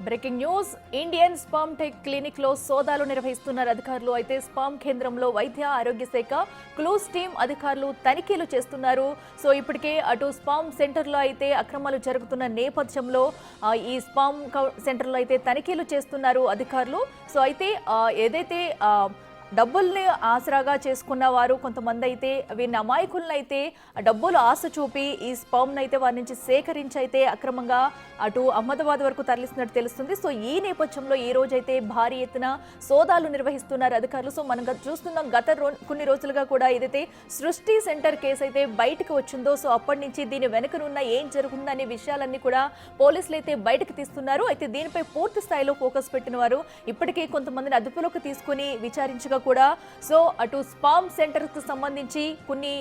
Breaking news Indian sperm tech clinic లో సోదాలు నిర్వహిస్తున్నారు అధికారులు. అయితే స్పర్మ్ కేంద్రంలో వైద్య ఆరోగ్య శాఖ క్లూస్ టీమ్ అధికారులు తనిఖీలు చేస్తున్నారు. సో ఇప్పటికే అటు స్పర్మ్ సెంటర్ లో అయితే అక్రమాలు జరుగుతున్న నేపథ్యంలో ఈ స్పర్మ్ సెంటర్ లో అయితే తనిఖీలు చేస్తున్నారు అధికారులు. సో అయితే ఏదైతే డబ్బుల్ని ఆసరాగా చేసుకున్న వారు కొంతమంది అయితే వీరిని అమాయకులను అయితే డబ్బులు ఆశ చూపి ఈ స్పర్మ్ను అయితే వారి నుంచి సేకరించి అయితే అక్రమంగా అటు అహ్మదాబాద్ వరకు తరలిస్తున్నట్టు తెలుస్తుంది. సో ఈ నేపథ్యంలో ఈ రోజు అయితే భారీ ఎత్తున సోదాలు నిర్వహిస్తున్నారు అధికారులు. సో మనం చూస్తున్నాం గత కొన్ని రోజులుగా కూడా ఏదైతే సృష్టి సెంటర్ కేసు అయితే బయటకు వచ్చిందో సో అప్పటి నుంచి దీని వెనుకనున్న ఏం జరుగుతుందో అనే విషయాలన్నీ కూడా పోలీసులు అయితే బయటకు తీస్తున్నారు. అయితే దీనిపై పూర్తి స్థాయిలో ఫోకస్ పెట్టిన వారు ఇప్పటికే కొంతమందిని అదుపులోకి తీసుకుని విచారించగా కూడా సో అటు స్పర్మ్ సెంటర్ కు సంబంధించి కొన్ని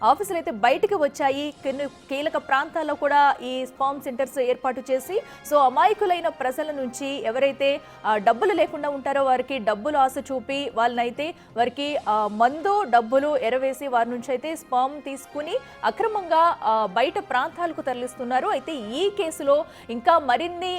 ఆఫీసులు అయితే బయటకు వచ్చాయి. కొన్ని కీలక ప్రాంతాల్లో కూడా ఈ స్పర్మ్ సెంటర్స్ ఏర్పాటు చేసి సో అమాయకులైన ప్రజల నుంచి ఎవరైతే డబ్బులు లేకుండా ఉంటారో వారికి డబ్బులు ఆశ చూపి వాళ్ళనైతే వారికి మందు డబ్బులు ఎరవేసి వారి నుంచి అయితే స్పర్మ్ తీసుకుని అక్రమంగా బయట ప్రాంతాలకు తరలిస్తున్నారు. అయితే ఈ కేసులో ఇంకా మరిన్ని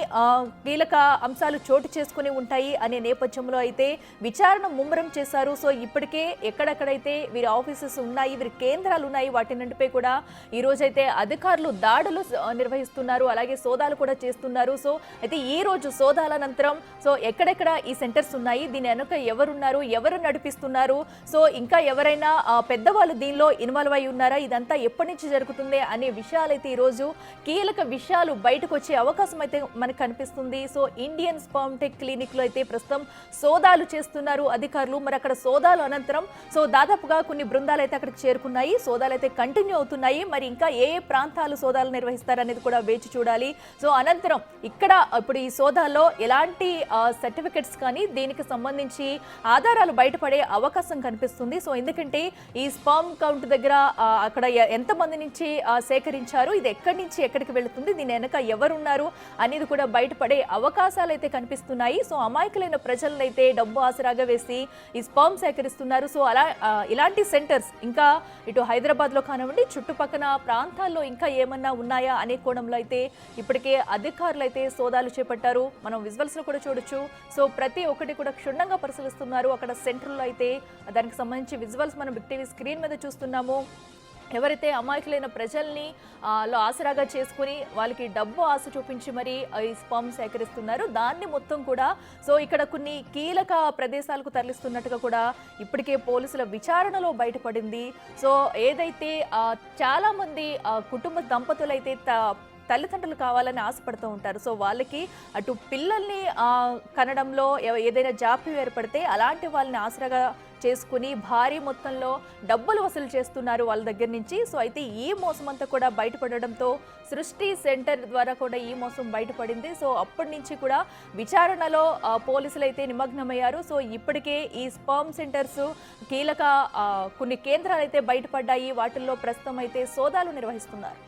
కీలక అంశాలు చోటు చేసుకుని ఉంటాయి అనే నేపథ్యంలో అయితే విచారణ ముమ్మరం చేశారు. సో ఇప్పటికే ఎక్కడెక్కడైతే వీరి ఆఫీసెస్ ఉన్నాయి, వీరి కేంద్రాలు ఉన్నాయి, వాటిన్నింటిపై కూడా ఈ రోజైతే అధికారులు దాడులు నిర్వహిస్తున్నారు, అలాగే సోదాలు కూడా చేస్తున్నారు. సో అయితే ఈ రోజు సోదాల అనంతరం సో ఎక్కడెక్కడ ఈ సెంటర్స్ ఉన్నాయి, దీని వెనుక ఎవరున్నారు, ఎవరు నడిపిస్తున్నారు, సో ఇంకా ఎవరైనా పెద్దవాళ్ళు దీనిలో ఇన్వాల్వ్ అయి ఉన్నారా, ఇదంతా ఎప్పటి నుంచి జరుగుతుంది అనే విషయాలైతే ఈరోజు కీలక విషయాలు బయటకు వచ్చే అవకాశం అయితే మనకు కనిపిస్తుంది. So Indian sperm tech clinic లో అయితే ప్రస్తుతం సోదాలు చేస్తున్నారు అధికారులు. మరి అక్కడ సోదాలు అనంతరం సో దాదాపుగా కొన్ని బృందాలు అయితే అక్కడికి చేరుకున్నాయి. సోదాలు అయితే కంటిన్యూ అవుతున్నాయి. మరి ఇంకా ఏ ప్రాంతాలు సోదాలు నిర్వహిస్తారు అనేది కూడా వేచి చూడాలి. సో అనంతరం ఇక్కడ ఇప్పుడు ఈ సోదాల్లో ఎలాంటి సర్టిఫికెట్స్ కానీ దీనికి సంబంధించి ఆధారాలు బయటపడే అవకాశం కనిపిస్తుంది. సో ఎందుకంటే ఈ స్పర్మ్ కౌంట్ దగ్గర అక్కడ ఎంతమంది నుంచి సేకరించారు, ఇది ఎక్కడి నుంచి ఎక్కడికి వెళుతుంది, దీని వెనక ఎవరున్నారు అనేది కూడా బయటపడే అవకాశాలు అయితే కనిపిస్తున్నాయి. సో అమాయకులైన ప్రజలను అయితే డబ్బు ఆసరాగా వేసి ఈ స్పర్మ్ సేకరిస్తున్నారు. సో అలా ఇలాంటి సెంటర్స్ ఇంకా ఇటు హైదరాబాద్ లో కానివ్వండి, చుట్టుపక్కల ప్రాంతాల్లో ఇంకా ఏమన్నా ఉన్నాయా అనే కోణంలో అయితే ఇప్పటికే అధికారులు అయితే సోదాలు చేపట్టారు. మనం విజువల్స్ లో కూడా చూడొచ్చు. సో ప్రతి ఒక్కటి కూడా క్షుణ్ణంగా పరిశీలిస్తున్నారు. అక్కడ సెంటర్లో అయితే దానికి సంబంధించి విజువల్స్ మనం బిగ్ టీవీ స్క్రీన్ మీద చూస్తున్నాము. ఎవరైతే అమాయకులైన ప్రజల్ని ఆసరాగా చేసుకుని వాళ్ళకి డబ్బు ఆశ చూపించి మరి ఈ స్పర్మ్ సేకరిస్తున్నారు, దాన్ని మొత్తం కూడా సో ఇక్కడ కొన్ని కీలక ప్రదేశాలకు తరలిస్తున్నట్టుగా కూడా ఇప్పటికే పోలీసుల విచారణలో బయటపడింది. సో ఏదైతే చాలా మంది కుటుంబ దంపతులు అయితే తల్లిదండ్రులు కావాలని ఆశపడుతూ ఉంటారు. సో వాళ్ళకి అటు పిల్లల్ని కనడంలో ఏదైనా జాప్యం ఏర్పడితే అలాంటి వాళ్ళని ఆసరాగా చేసుకుని భారీ మొత్తంలో డబ్బులు వసూలు చేస్తున్నారు వాళ్ళ దగ్గర నుంచి. సో అయితే ఈ మోసం అంతా కూడా బయటపడడంతో సృష్టి సెంటర్ ద్వారా కూడా ఈ మోసం బయటపడింది. సో అప్పటి నుంచి కూడా విచారణలో పోలీసులు అయితే నిమగ్నమయ్యారు. సో ఇప్పటికే ఈ స్పర్మ్ సెంటర్స్ కీలక కొన్ని కేంద్రాలు అయితే బయటపడ్డాయి. వాటిల్లో ప్రస్తుతం అయితే సోదాలు నిర్వహిస్తున్నారు.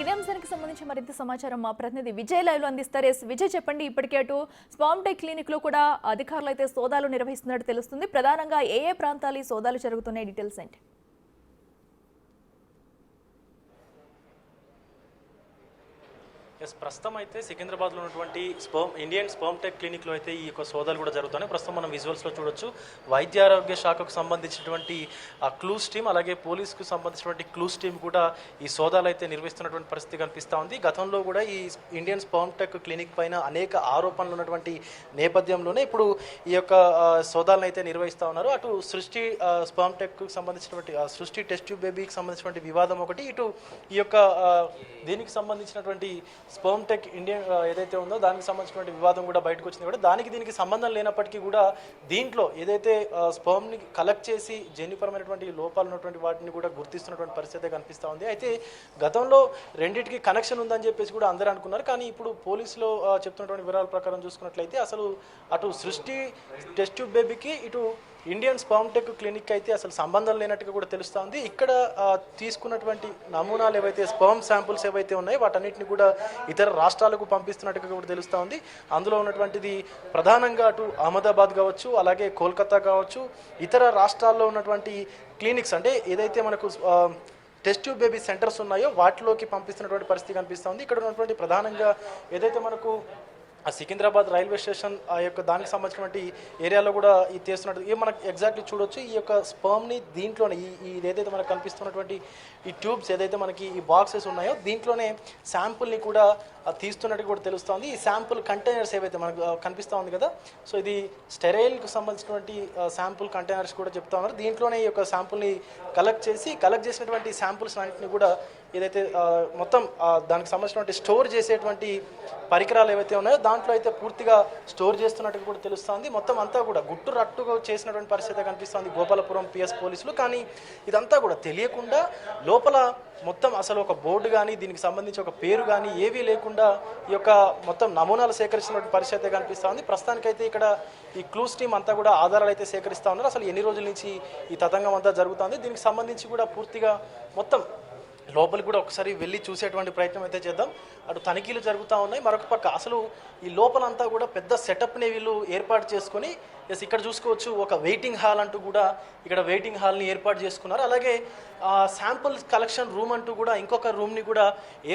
ఇదే అంశానికి సంబంధించి మరింత సమాచారం మా ప్రతినిధి విజయ్ లైవ్ లో అందిస్తారు. విజయ్ చెప్పండి, ఇప్పటికే అటు స్పర్మ్ టెక్ క్లినిక్ లో కూడా అధికారులు అయితే సోదాలు నిర్వహిస్తున్నట్టు తెలుస్తుంది. ప్రధానంగా ఏ ప్రాంతాలు ఈ సోదాలు జరుగుతున్నాయి, డీటెయిల్స్ ఏంటి? ప్రస్తుతం అయితే సికింద్రాబాద్లో ఉన్నటువంటి ఇండియన్ స్పర్మ్ టెక్ క్లినిక్లో అయితే ఈ యొక్క సోదాలు కూడా జరుగుతున్నాయి. ప్రస్తుతం మనం విజువల్స్లో చూడొచ్చు. వైద్య ఆరోగ్య శాఖకు సంబంధించినటువంటి క్లూస్ టీమ్, అలాగే పోలీసుకు సంబంధించినటువంటి క్లూస్ టీమ్ కూడా ఈ సోదాలు అయితే నిర్వహిస్తున్నటువంటి పరిస్థితి కనిపిస్తూ ఉంది. గతంలో కూడా ఈ ఇండియన్ స్పర్మ్ టెక్ క్లినిక్ పైన అనేక ఆరోపణలు ఉన్నటువంటి నేపథ్యంలోనే ఇప్పుడు ఈ యొక్క సోదాలను అయితే నిర్వహిస్తూ ఉన్నారు. అటు సృష్టి స్పర్మ్ టెక్కు సంబంధించినటువంటి సృష్టి టెస్ట్ ట్యూబ్ బేబీకి సంబంధించినటువంటి వివాదం ఒకటి, ఇటు ఈ యొక్క దీనికి సంబంధించినటువంటి స్పర్మ్ టెక్ ఇండియన్ ఏదైతే ఉందో దానికి సంబంధించినటువంటి వివాదం కూడా బయటకు వచ్చింది. కూడా దానికి దీనికి సంబంధం లేనప్పటికీ కూడా దీంట్లో ఏదైతే స్పర్మ్ని కలెక్ట్ చేసి జన్యుపరమైనటువంటి లోపాలు ఉన్నటువంటి వాటిని కూడా గుర్తిస్తున్నటువంటి పరిస్థితి కనిపిస్తూ ఉంది. అయితే గతంలో రెండింటికి కనెక్షన్ ఉందని చెప్పేసి కూడా అందరూ అనుకున్నారు. కానీ ఇప్పుడు పోలీసులో చెప్తున్నటువంటి వివరాల ప్రకారం చూసుకున్నట్లయితే అసలు అటు సృష్టి టెస్ట్ ట్యూబ్ బేబీకి ఇటు ఇండియన్ స్పర్మ్ టెక్ క్లినిక్ అయితే అసలు సంబంధం లేనట్టుగా కూడా తెలుస్తోంది. ఇక్కడ తీసుకున్నటువంటి నమూనాలు ఏవైతే స్పర్మ్ శాంపుల్స్ ఏవైతే ఉన్నాయో వాటన్నిటిని కూడా ఇతర రాష్ట్రాలకు పంపిస్తున్నట్టుగా కూడా తెలుస్తోంది. అందులో ఉన్నటువంటిది ప్రధానంగా అటు అహ్మదాబాద్ కావచ్చు, అలాగే కోల్కతా కావచ్చు, ఇతర రాష్ట్రాల్లో ఉన్నటువంటి క్లినిక్స్ అంటే ఏదైతే మనకు టెస్ట్ ట్యూబ్ బేబీ సెంటర్స్ ఉన్నాయో వాటిలోకి పంపిస్తున్నటువంటి పరిస్థితి కనిపిస్తుంది. ఇక్కడ ఉన్నటువంటి ప్రధానంగా ఏదైతే మనకు సికింద్రాబాద్ రైల్వే స్టేషన్ ఆ యొక్క దానికి సంబంధించినటువంటి ఏరియాలో కూడా ఇది చేస్తున్నట్టు ఇది మనకు ఎగ్జాక్ట్లీ చూడొచ్చు. ఈ యొక్క స్పర్మ్ని దీంట్లోనే ఈ ఏదైతే మనకు కనిపిస్తున్నటువంటి ఈ ట్యూబ్స్ ఏదైతే మనకి ఈ బాక్సెస్ ఉన్నాయో దీంట్లోనే శాంపుల్ని కూడా తీస్తున్నట్టు కూడా తెలుస్తుంది. ఈ శాంపుల్ కంటైనర్స్ ఏవైతే మనకు కనిపిస్తూ ఉంది కదా, సో ఇది స్టెరైల్కి సంబంధించినటువంటి శాంపుల్ కంటైనర్స్ కూడా చెప్తా ఉన్నారు. దీంట్లోనే ఈ యొక్క శాంపుల్ని కలెక్ట్ చేసినటువంటి శాంపుల్స్ అన్నింటినీ కూడా ఏదైతే మొత్తం దానికి సంబంధించినటువంటి స్టోర్ చేసేటువంటి పరికరాలు ఏవైతే ఉన్నాయో దాంట్లో అయితే పూర్తిగా స్టోర్ చేస్తున్నట్టు కూడా తెలుస్తుంది. మొత్తం అంతా కూడా గుట్టు రట్టుగా చేసినటువంటి పరిస్థితి కనిపిస్తుంది గోపాలపురం పిఎస్ పోలీసులు. కానీ ఇదంతా కూడా తెలియకుండా లోపల మొత్తం అసలు ఒక బోర్డు కానీ దీనికి సంబంధించి ఒక పేరు కానీ ఏవీ లేకుండా ఈ యొక్క మొత్తం నమూనాలు సేకరించినటువంటి పరిస్థితి కనిపిస్తుంది. ప్రస్తుతానికైతే ఇక్కడ ఈ క్లూస్ టీమ్ అంతా కూడా ఆధారాలు అయితే సేకరిస్తూ ఉన్నారు. అసలు ఎన్ని రోజుల నుంచి ఈ తతంగం అంతా జరుగుతుంది, దీనికి సంబంధించి కూడా పూర్తిగా మొత్తం లోపలికి కూడా ఒకసారి వెళ్ళి చూసేటువంటి ప్రయత్నం అయితే చేద్దాం. అటు తనిఖీలు జరుగుతూ ఉన్నాయి. మరొక పక్క అసలు ఈ లోపలంతా కూడా పెద్ద సెటప్ని వీళ్ళు ఏర్పాటు చేసుకొని ఇక్కడ చూసుకోవచ్చు ఒక వెయిటింగ్ హాల్ అంటూ కూడా ఇక్కడ వెయిటింగ్ హాల్ని ఏర్పాటు చేసుకున్నారు. అలాగే శాంపుల్ కలెక్షన్ రూమ్ అంటూ కూడా ఇంకొక రూమ్ని కూడా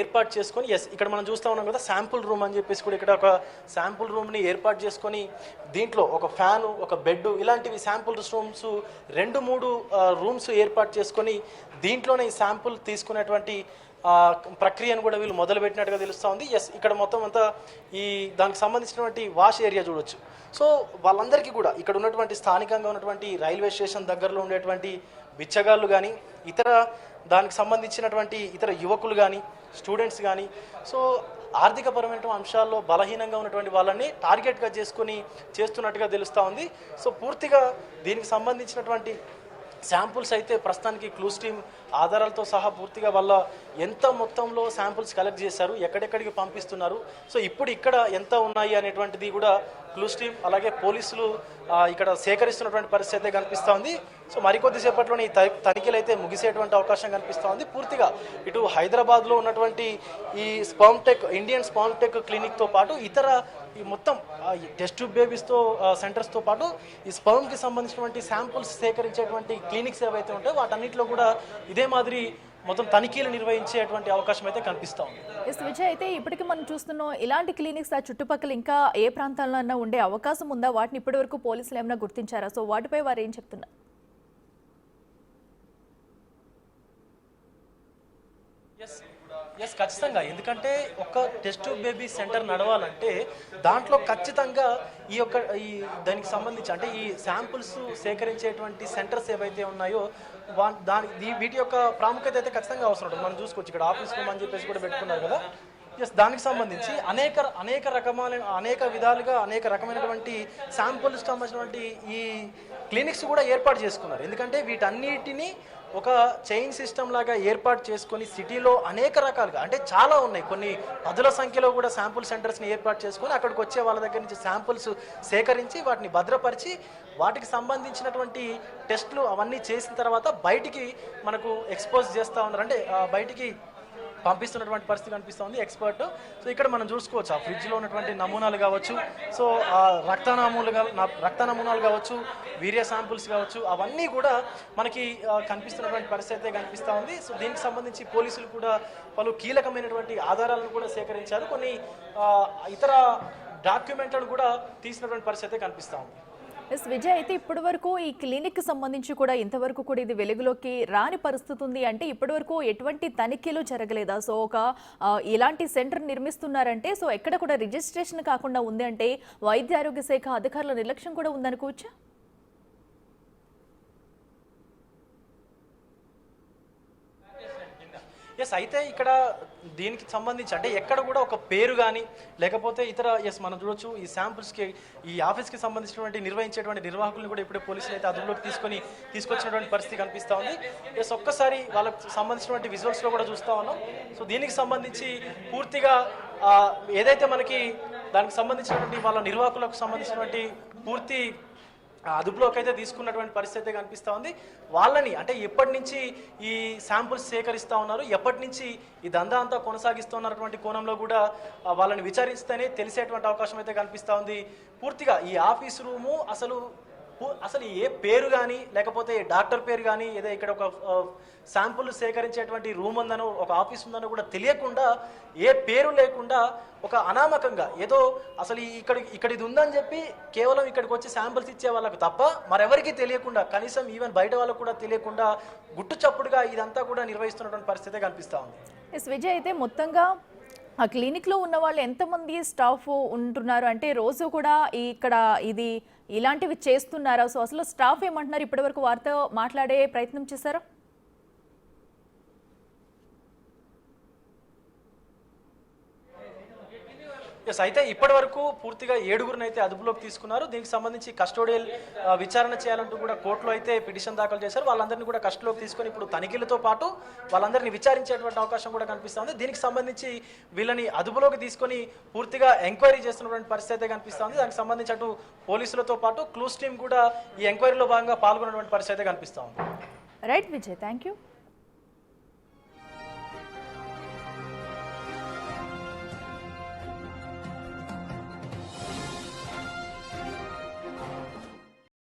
ఏర్పాటు చేసుకొని ఇక్కడ మనం చూస్తూ ఉన్నాం కదా శాంపుల్ రూమ్ అని చెప్పేసి కూడా ఇక్కడ ఒక శాంపుల్ రూమ్ని ఏర్పాటు చేసుకొని దీంట్లో ఒక ఫ్యాను, ఒక బెడ్ ఇలాంటివి శాంపుల్ రూమ్స్ 2-3 రూమ్స్ ఏర్పాటు చేసుకొని దీంట్లోనే ఈ శాంపుల్ తీసుకునేటువంటి ప్రక్రియను కూడా వీళ్ళు మొదలుపెట్టినట్టుగా తెలుస్తూ ఉంది. ఇక్కడ మొత్తం అంతా ఈ దానికి సంబంధించినటువంటి వాష్ ఏరియా చూడొచ్చు. సో వాళ్ళందరికీ కూడా ఇక్కడ ఉన్నటువంటి స్థానికంగా ఉన్నటువంటి రైల్వే స్టేషన్ దగ్గరలో ఉండేటువంటి బిచ్చగాళ్ళు కానీ ఇతర దానికి సంబంధించినటువంటి ఇతర యువకులు కానీ స్టూడెంట్స్ కానీ సో ఆర్థికపరమైన అంశాల్లో బలహీనంగా ఉన్నటువంటి వాళ్ళని టార్గెట్గా చేసుకొని చేస్తున్నట్టుగా తెలుస్తూ ఉంది. సో పూర్తిగా దీనికి సంబంధించినటువంటి శాంపుల్స్ అయితే ప్రస్తుతానికి క్లూస్ టీమ్ ఆధారాలతో సహా పూర్తిగా వాళ్ళ ఎంత మొత్తంలో శాంపుల్స్ కలెక్ట్ చేశారు, ఎక్కడెక్కడికి పంపిస్తున్నారు, సో ఇప్పుడు ఇక్కడ ఎంత ఉన్నాయి అనేటువంటిది కూడా క్లూస్ టీమ్ అలాగే పోలీసులు ఇక్కడ సేకరిస్తున్నటువంటి పరిస్థితి అయితే కనిపిస్తూ ఉంది. సో మరికొద్దిసేపట్లోనే ఈ తనిఖీలు అయితే ముగిసేటువంటి అవకాశం కనిపిస్తూ ఉంది. పూర్తిగా ఇటు హైదరాబాద్లో ఉన్నటువంటి ఈ ఇండియన్ స్పర్మ్ టెక్ క్లినిక్తో పాటు ఇతర ఈ మొత్తం టెస్ట్ ట్యూబ్ బేబీస్తో సెంటర్స్తో పాటు ఈ స్పర్మ్కి సంబంధించినటువంటి శాంపుల్స్ సేకరించేటువంటి క్లినిక్స్ ఏవైతే ఉంటాయో వాటన్నిటిలో కూడా ఇదే మాదిరి మొత్తం తనిఖీలు నిర్వహించేటువంటి అవకాశం అయితే కనిపిస్తూ ఉంది. విజయ్, అయితే ఇప్పటికీ మనం చూస్తున్నాం ఇలాంటి క్లినిక్స్ ఆ చుట్టుపక్కల ఇంకా ఏ ప్రాంతాల్లో అన్నా ఉండే అవకాశం ఉందా? వాటిని ఇప్పటి వరకు పోలీసులు ఏమైనా గుర్తించారా? సో వాటిపై వారు ఏం చెప్తున్నారు? ఎస్ ఖచ్చితంగా. ఎందుకంటే ఒక టెస్ట్ ట్యూబ్ బేబీ సెంటర్ నడవాలంటే దాంట్లో ఖచ్చితంగా ఈ దానికి సంబంధించి అంటే ఈ శాంపుల్స్ సేకరించేటువంటి సెంటర్స్ ఏవైతే ఉన్నాయో వీటి యొక్క ప్రాముఖ్యత అయితే ఖచ్చితంగా అవసరం ఉంటుంది. మనం చూసుకోవచ్చు ఇక్కడ ఆఫీస్ రూమ్ అని చెప్పేసి కూడా పెట్టుకున్నారు కదా. దానికి సంబంధించి అనేక విధాలుగా అనేక రకమైనటువంటి శాంపుల్స్ సంబంధించినటువంటి ఈ క్లినిక్స్ కూడా ఏర్పాటు చేసుకున్నారు. ఎందుకంటే వీటన్నిటిని ఒక చైన్ సిస్టమ్ లాగా ఏర్పాటు చేసుకొని సిటీలో అనేక రకాలుగా అంటే చాలా ఉన్నాయి, కొన్ని పదుల సంఖ్యలో కూడా శాంపుల్ సెంటర్స్ని ఏర్పాటు చేసుకొని అక్కడికి వచ్చే వాళ్ళ దగ్గర నుంచి శాంపుల్స్ సేకరించి వాటిని భద్రపరిచి వాటికి సంబంధించినటువంటి టెస్టులు అవన్నీ చేసిన తర్వాత బయటికి మనకు ఎక్స్పోజ్ చేస్తూ ఉన్నారు, అంటే బయటికి పంపిస్తున్నటువంటి పరిస్థితి కనిపిస్తుంది ఎక్స్పర్ట్. సో ఇక్కడ మనం చూసుకోవచ్చు ఆ ఫ్రిడ్జ్లో ఉన్నటువంటి నమూనాలు కావచ్చు, సో రక్త నమూనాలు కావచ్చు, వీర్య శాంపుల్స్ కావచ్చు, అవన్నీ కూడా మనకి కనిపిస్తున్నటువంటి పరిస్థితి కనిపిస్తూ ఉంది. సో దీనికి సంబంధించి పోలీసులు కూడా పలు కీలకమైనటువంటి ఆధారాలను కూడా సేకరించారు, కొన్ని ఇతర డాక్యుమెంట్లను కూడా తీసినటువంటి పరిస్థితి కనిపిస్తూ ఉంది. విజయ్, అయితే ఇప్పటి వరకు ఈ క్లినిక్ సంబంధించి కూడా ఇంతవరకు కూడా ఇది వెలుగులోకి రాని పరిస్థితి ఉంది, అంటే ఇప్పటి వరకు ఎటువంటి తనిఖీలు జరగలేదా? సో ఇలాంటి సెంటర్ నిర్మిస్తున్నారంటే సో ఎక్కడ కూడా రిజిస్ట్రేషన్ కాకుండా ఉంది అంటే వైద్య ఆరోగ్య శాఖ అధికారుల నిర్లక్ష్యం కూడా ఉందనుకోవచ్చా? అయితే ఇక్కడ దీనికి సంబంధించి అంటే ఎక్కడ కూడా ఒక పేరు కానీ లేకపోతే ఇతర మనం చూడొచ్చు ఈ శాంపుల్స్కి ఈ ఆఫీస్కి సంబంధించినటువంటి నిర్వహించేటువంటి నిర్వాహకులను కూడా ఇప్పుడే పోలీసులు అయితే అదుపులోకి తీసుకొచ్చినటువంటి పరిస్థితి కనిపిస్తూ ఉంది. ఒక్కసారి వాళ్ళకి సంబంధించినటువంటి విజువల్స్లో కూడా చూస్తూ ఉన్నాం. సో దీనికి సంబంధించి పూర్తిగా ఏదైతే మనకి దానికి సంబంధించినటువంటి వాళ్ళ నిర్వాహకులకు సంబంధించినటువంటి పూర్తి అదుపులోకి అయితే తీసుకున్నటువంటి పరిస్థితి అయితే కనిపిస్తూ ఉంది. వాళ్ళని అంటే ఎప్పటి నుంచి ఈ శాంపుల్స్ సేకరిస్తూ ఉన్నారు, ఎప్పటి నుంచి ఈ దందా అంతా కొనసాగిస్తున్నటువంటి కోణంలో కూడా వాళ్ళని విచారిస్తేనే తెలిసేటువంటి అవకాశం అయితే కనిపిస్తూ ఉంది. పూర్తిగా ఈ ఆఫీస్ రూము అసలు ఏ పేరు కానీ లేకపోతే డాక్టర్ పేరు కానీ ఏదో ఇక్కడ ఒక శాంపుల్ సేకరించేటువంటి రూమ్ ఉందనో ఒక ఆఫీస్ ఉందనో కూడా తెలియకుండా, ఏ పేరు లేకుండా ఒక అనామకంగా ఏదో అసలు ఇక్కడ ఇది ఉందని చెప్పి కేవలం ఇక్కడికి వచ్చి శాంపుల్స్ ఇచ్చే వాళ్ళకు తప్ప మరెవరికి తెలియకుండా, కనీసం ఈవెన్ బయట వాళ్ళకు కూడా తెలియకుండా గుట్టు చప్పుడుగా ఇదంతా కూడా నిర్వహిస్తున్నటువంటి పరిస్థితి కనిపిస్తూ ఉంది. ఎస్ విజయ్, అయితే మొత్తంగా ఆ క్లినిక్లో ఉన్న వాళ్ళు ఎంతమంది స్టాఫ్ ఉంటున్నారు అంటే రోజు కూడా ఇక్కడ ఇలాంటివి చేస్తున్నారా? సో అసలు స్టాఫ్ ఏమంటున్నారు? ఇప్పటివరకు వారితో మాట్లాడే ప్రయత్నం చేశారా? ఎస్, అయితే ఇప్పటి వరకు పూర్తిగా 7గురిని అయితే అదుపులోకి తీసుకున్నారు. దీనికి సంబంధించి కస్టోడియల్ విచారణ చేయాలంటూ కూడా కోర్టులో అయితే పిటిషన్ దాఖలు చేశారు. వాళ్ళందరినీ కూడా కస్టడీలోకి తీసుకొని ఇప్పుడు తనిఖీలతో పాటు వాళ్ళందరినీ విచారించేటువంటి అవకాశం కూడా కనిపిస్తుంది. దీనికి సంబంధించి వీళ్ళని అదుపులోకి తీసుకొని పూర్తిగా ఎంక్వైరీ చేస్తున్నటువంటి పరిస్థితి అయితే కనిపిస్తుంది. దానికి సంబంధించి అటు పోలీసులతో పాటు క్లూస్ టీమ్ కూడా ఈ ఎంక్వైరీలో భాగంగా పాల్గొన్నటువంటి పరిస్థితి అయితే కనిపిస్తుంది. Right Vijay, thank you.